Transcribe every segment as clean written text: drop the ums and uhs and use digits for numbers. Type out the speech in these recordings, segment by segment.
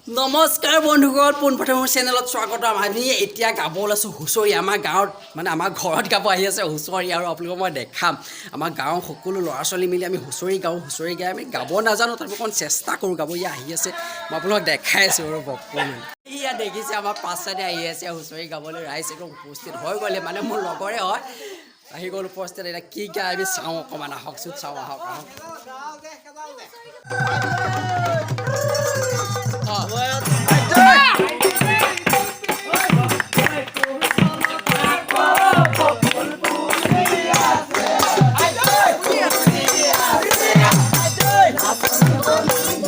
নমস্কাৰ বন্ধুগণ পোনপ্ৰথমে মোৰ চেনেলত স্বাগতম আমি এতিয়া গাব ওলাইছোঁ হুঁচৰি আমাৰ গাঁৱত মানে আমাৰ ঘৰত গাব আহি আছে হুঁচৰি আৰু আপোনালোকক মই দেখাম আমাৰ গাঁৱৰ সকলো ল'ৰা ছোৱালী মিলি আমি হুঁচৰি গাওঁ হুঁচৰি গাই আমি গাব নাজানো তথাপি অকণ চেষ্টা কৰোঁ গাব ইয়া আহি আছে মই আপোনালোকক দেখাই আছোঁ আৰু অকণমান ইয়া দেখিছে আমাৰ পাছ চাইডে আহি আছে হুঁচৰি গাবলৈ ৰাইজ একদম উপস্থিত হৈ গ'লে মানে মোৰ লগৰে হয় আহি গ'ল উপস্থিত এতিয়া কি গাই আমি চাওঁ অকণমান আহকচোন চাওঁ আহক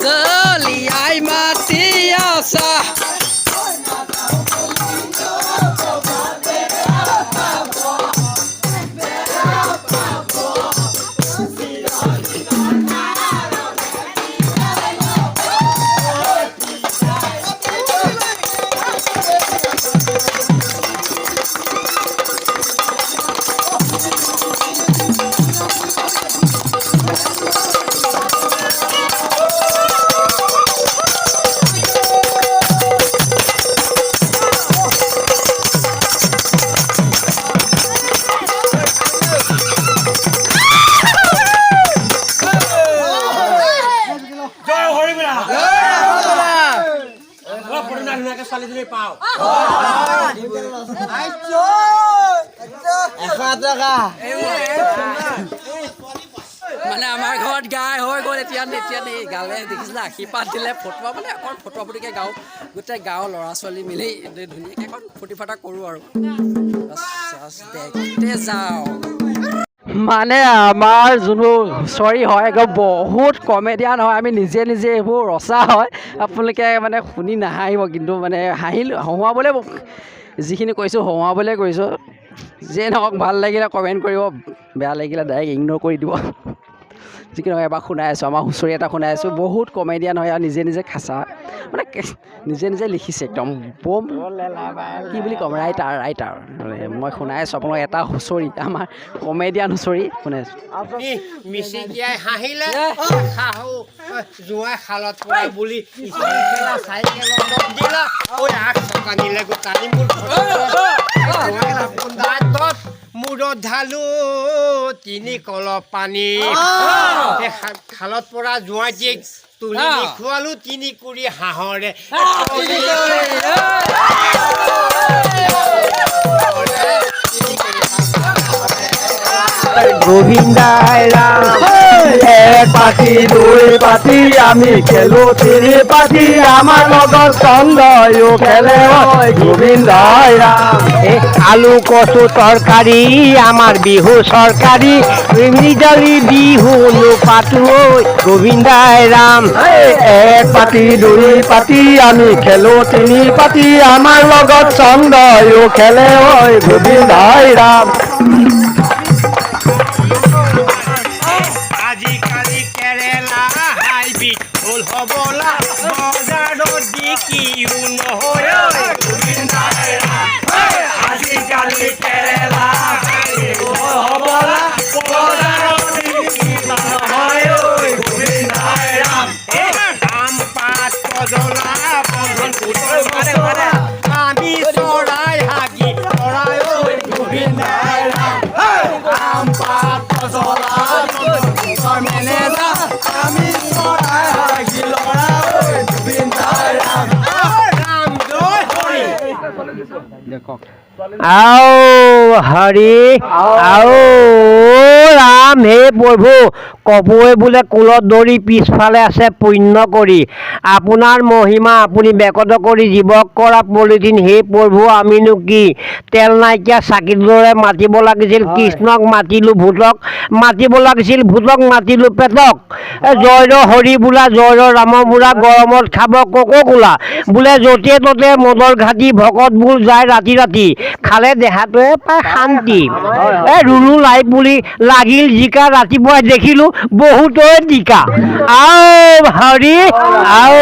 Daliai Matiasa মানে আমাৰ ঘৰত গাই হৈ গ'ল এতিয়া গালে দেখিছিলা আশীৰ্বাদ দিলে ফটোৱা মানে অকণ ফটোৱা ফুটিকৈ গাওঁ গোটেই গাঁৱৰ ল'ৰা ছোৱালী মিলি ধুনীয়াকৈ অকণ ফূৰ্তি ফাৰ্তা কৰোঁ আৰু দেখতে যাওঁ মানে আমাৰ যোনবোৰ হুঁচৰি হয় একদম বহুত কমেডিয়ান হয় আমি নিজে এইবোৰ ৰচা হয় আপোনালোকে মানে শুনি নাহাঁহিব কিন্তু মানে হহুৱাবলৈ যিখিনি কৈছোঁ হহুৱাবলৈ কৈছোঁ যিয়ে নহওক ভাল লাগিলে কমেণ্ট কৰিব বেয়া লাগিলে ডাইৰেক্ট ইগন'ৰ কৰি দিব যিকি নহয় এবাৰ শুনাই আছোঁ আমাৰ হুঁচৰি এটা শুনাই আছোঁ বহুত কমেডিয়ান হয় আৰু নিজে খাচা মানে নিজে লিখিছে একদম বম কি বুলি ক'ম ৰাইটাৰ মই শুনাই আছোঁ আপোনালোক এটা হুঁচৰি আমাৰ কমেডিয়ান হুঁচৰি শুনাই আছোঁ মিচিকিয়াই হাঁহিলে জোঁৱাই শালত পৰা বুলি মূৰত ঢালো তিনি কলপ পানী শালত পৰা জোঁৱাইটিক তুলি খুৱালো তিনি কুৰি হাঁহৰে গোবিন্দাই ৰাম এক পাতি দুই পাতি আমি খেলো তিনি পাতি আমাৰ লগত চন্দ্ৰয়ো খেলে গোবিন্দাই ৰাম আলু কচু তৰকাৰী আমাৰ বিহু চৰকাৰী ইংৰাজী বিহু পাতো গোবিন্দাই ৰাম এক পাতি দুই পাতি আমি খেলো তিনি পাতি আমাৰ লগত চন্দ্ৰয়ো খেলে গোবিন্দাই ৰাম আজিকালি কেৰেলা হাইব্ৰিড হ'ল হ'বলা বজাৰত বিকিও নহয় আজিকালি কেৰেলা হাইব্ৰিড হ'ল হ'বলা বজাৰত বিকিও নহয় আম পাত কজলা বন্ধন আমি চৰাই হাগি চৰাই গোবিন্দাই আম পাত কজলা আমি চৰাই হাগি লৰা গোবিন্দাই ৰাম জয় হৰি আও হৰি আও ৰাম হে প্ৰভু কপৌৱে বোলে কুলত দৌৰি পিছফালে আছে পুণ্য কৰি আপোনাৰ মহিমা আপুনি বেকত কৰি জীৱক কৰা পলিথিন হে প্ৰভু আমিনো কি তেল নাইকিয়া চাকিৰ দৰে মাতিব লাগিছিল কৃষ্ণক মাতিলোঁ ভূতক মাতিব লাগিছিল ভূতক মাতিলোঁ পেটক জয় হৰি বোলা জয় ৰাম বোলা গৰমত খাব কোলা বোলে য'তে ত'তে মদৰ ঘাটি ভকত বোল যায় ৰাতি খালে দেহাটোৱে পায় শান্তি ৰুলো লাইট বুলি লাগিল জিকা ৰাতিপুৱাই দেখিলোঁ বহুতৰে টিকা আও হৰি আও